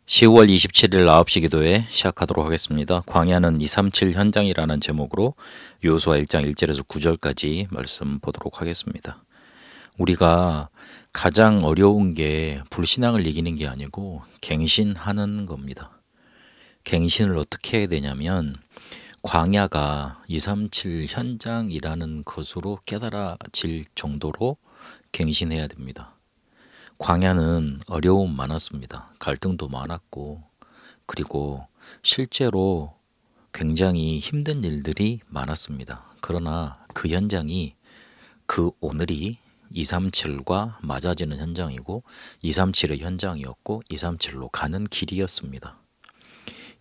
10월 27일 9시 기도회 시작하도록 하겠습니다. 광야는 237 현장이라는 제목으로 여호수아 1장 1절에서 9절까지 말씀 보도록 하겠습니다. 우리가 가장 어려운 게 불신앙을 이기는 게 아니고 갱신하는 겁니다. 갱신을 어떻게 해야 되냐면 광야가 237 현장이라는 것으로 깨달아질 정도로 갱신해야 됩니다. 광야는 어려움 많았습니다. 갈등도 많았고, 그리고 실제로 굉장히 힘든 일들이 많았습니다. 그러나 그 현장이 그 오늘이 237과 맞아지는 현장이고 237의 현장이었고 237로 가는 길이었습니다.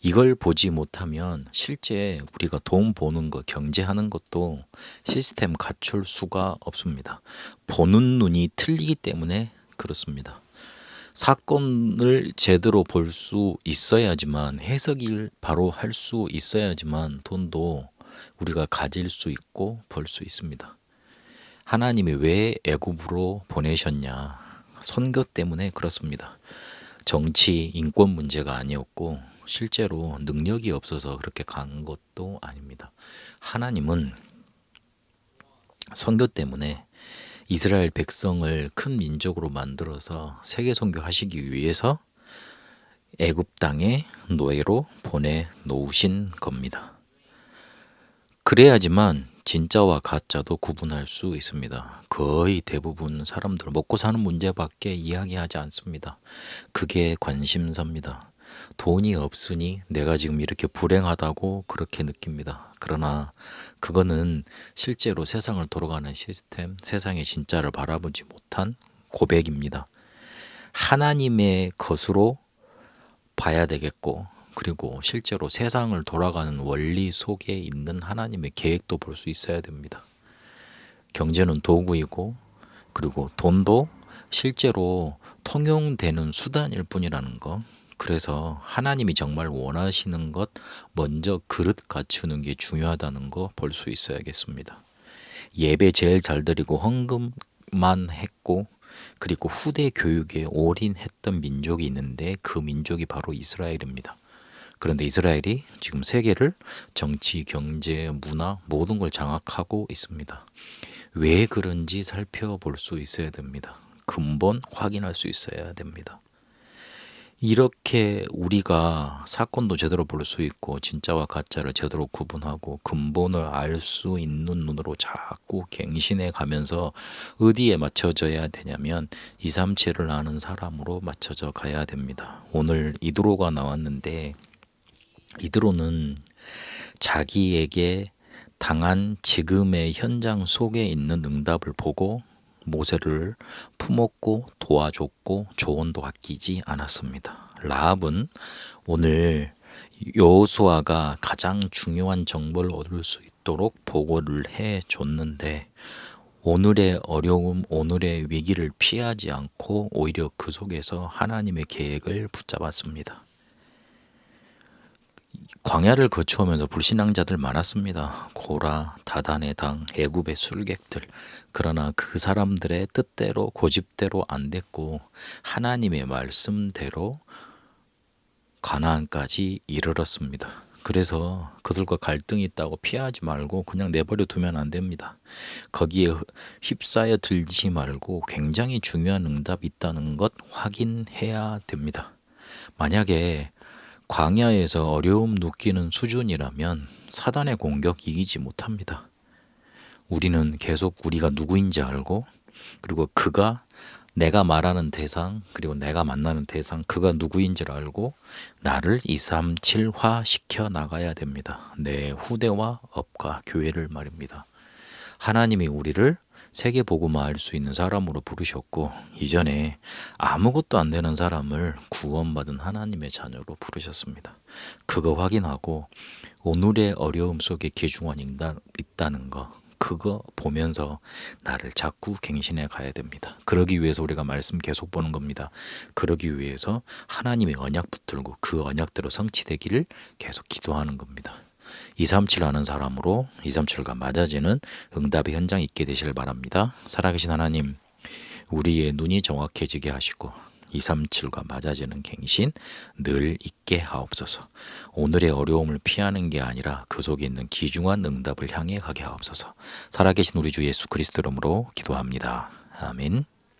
이걸 보지 못하면 실제 우리가 돈 버는 거, 경제하는 것도 시스템 갖출 수가 없습니다. 보는 눈이 틀리기 때문에 그렇습니다. 사건을 제대로 볼 수 있어야지만, 해석을 바로 할 수 있어야지만 돈도 우리가 가질 수 있고 벌 수 있습니다. 하나님이 왜 애굽으로 보내셨냐? 선교 때문에 그렇습니다. 정치, 인권 문제가 아니었고 실제로 능력이 없어서 그렇게 간 것도 아닙니다. 하나님은 선교 때문에 이스라엘 백성을 큰 민족으로 만들어서 세계 선교하시기 위해서 애굽 땅에 노예로 보내 놓으신 겁니다. 그래야지만 진짜와 가짜도 구분할 수 있습니다. 거의 대부분 사람들 먹고 사는 문제밖에 이야기하지 않습니다. 그게 관심사입니다. 돈이 없으니 내가 지금 이렇게 불행하다고 그렇게 느낍니다. 그러나 그거는 실제로 세상을 돌아가는 시스템, 세상의 진짜를 바라보지 못한 고백입니다. 하나님의 것으로 봐야 되겠고, 그리고 실제로 세상을 돌아가는 원리 속에 있는 하나님의 계획도 볼 수 있어야 됩니다. 경제는 도구이고, 그리고 돈도 실제로 통용되는 수단일 뿐이라는 거. 그래서 하나님이 정말 원하시는 것 먼저 그릇 갖추는 게 중요하다는 거 볼 수 있어야겠습니다. 예배 제일 잘 드리고 헌금만 했고, 그리고 후대 교육에 올인했던 민족이 있는데 그 민족이 바로 이스라엘입니다. 그런데 이스라엘이 지금 세계를 정치, 경제, 문화 모든 걸 장악하고 있습니다. 왜 그런지 살펴볼 수 있어야 됩니다. 근본 확인할 수 있어야 됩니다. 이렇게 우리가 사건도 제대로 볼 수 있고 진짜와 가짜를 제대로 구분하고 근본을 알 수 있는 눈으로 자꾸 갱신해 가면서 어디에 맞춰져야 되냐면 237을 아는 사람으로 맞춰져 가야 됩니다. 오늘 이드로가 나왔는데, 이드로는 자기에게 당한 지금의 현장 속에 있는 응답을 보고 모세를 품었고 도와줬고 조언도 아끼지 않았습니다. 라합은 오늘 여호수아가 가장 중요한 정보를 얻을 수 있도록 보고를 해줬는데, 오늘의 어려움, 오늘의 위기를 피하지 않고 오히려 그 속에서 하나님의 계획을 붙잡았습니다. 광야를 거쳐오면서 불신앙자들 많았습니다. 고라, 다단의 당, 애굽의 술객들. 그러나 그 사람들의 뜻대로 고집대로 안 됐고 하나님의 말씀대로 가나안까지 이르렀습니다. 그래서 그들과 갈등이 있다고 피하지 말고 그냥 내버려 두면 안 됩니다. 거기에 휩싸여 들지 말고 굉장히 중요한 응답이 있다는 것 확인해야 됩니다. 만약에 광야에서 어려움 느끼는 수준이라면 사단의 공격 이기지 못합니다. 우리는 계속 우리가 누구인지 알고, 그리고 그가 내가 말하는 대상, 그리고 내가 만나는 대상, 그가 누구인지를 알고 나를 237화 시켜 나가야 됩니다. 내 후대와 업과 교회를 말입니다. 하나님이 우리를 세계 복음화 할 수 있는 사람으로 부르셨고, 이전에 아무것도 안 되는 사람을 구원받은 하나님의 자녀로 부르셨습니다. 그거 확인하고 오늘의 어려움 속에 귀중한 응답 있다는 거, 그거 보면서 나를 자꾸 갱신해 가야 됩니다. 그러기 위해서 우리가 말씀 계속 보는 겁니다. 그러기 위해서 하나님의 언약 붙들고 그 언약대로 성취되기를 계속 기도하는 겁니다. 237 하는 사람으로 237과 맞아지는 응답의 현장이 있게 되시길 바랍니다. 살아계신 하나님, 우리의 눈이 정확해지게 하시고 237과 맞아지는 갱신 늘 있게 하옵소서. 오늘의 어려움을 피하는 게 아니라 그 속에 있는 귀중한 응답을 향해 가게 하옵소서. 살아계신 우리 주 예수 그리스도 이름으로 기도합니다. 아멘.